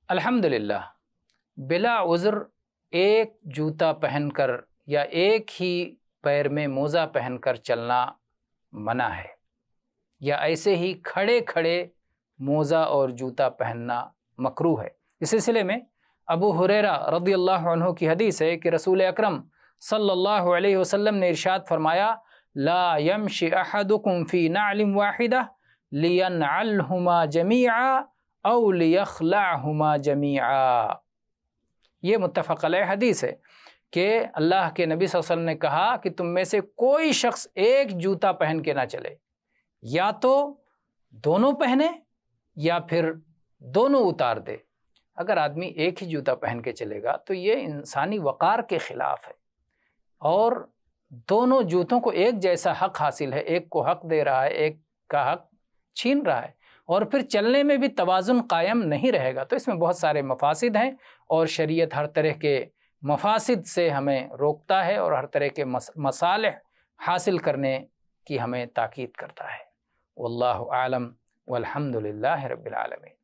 الحمدللہ، بلا عذر ایک جوتا پہن کر یا ایک ہی پیر میں موزہ پہن کر چلنا منع ہے، یا ایسے ہی کھڑے کھڑے موزہ اور جوتا پہننا مکروہ ہے۔ اس سلسلے میں ابو ہریرہ رضی اللہ عنہ کی حدیث ہے کہ رسول اکرم صلی اللہ علیہ وسلم نے ارشاد فرمایا، لا یمشی احدکم فی نعل واحدہ لینعلہما جمیعا او لیخلعہما جمیعا۔ یہ متفق علیہ حدیث ہے کہ اللہ کے نبی صلی اللہ علیہ وسلم نے کہا کہ تم میں سے کوئی شخص ایک جوتا پہن کے نہ چلے، یا تو دونوں پہنے یا پھر دونوں اتار دے۔ اگر آدمی ایک ہی جوتا پہن کے چلے گا تو یہ انسانی وقار کے خلاف ہے، اور دونوں جوتوں کو ایک جیسا حق حاصل ہے، ایک کو حق دے رہا ہے، ایک کا حق چھین رہا ہے، اور پھر چلنے میں بھی توازن قائم نہیں رہے گا۔ تو اس میں بہت سارے مفاسد ہیں، اور شریعت ہر طرح کے مفاسد سے ہمیں روکتا ہے اور ہر طرح کے مصالح حاصل کرنے کی ہمیں تاکید کرتا ہے۔ واللہ اعلم والحمد للہ رب العالمین۔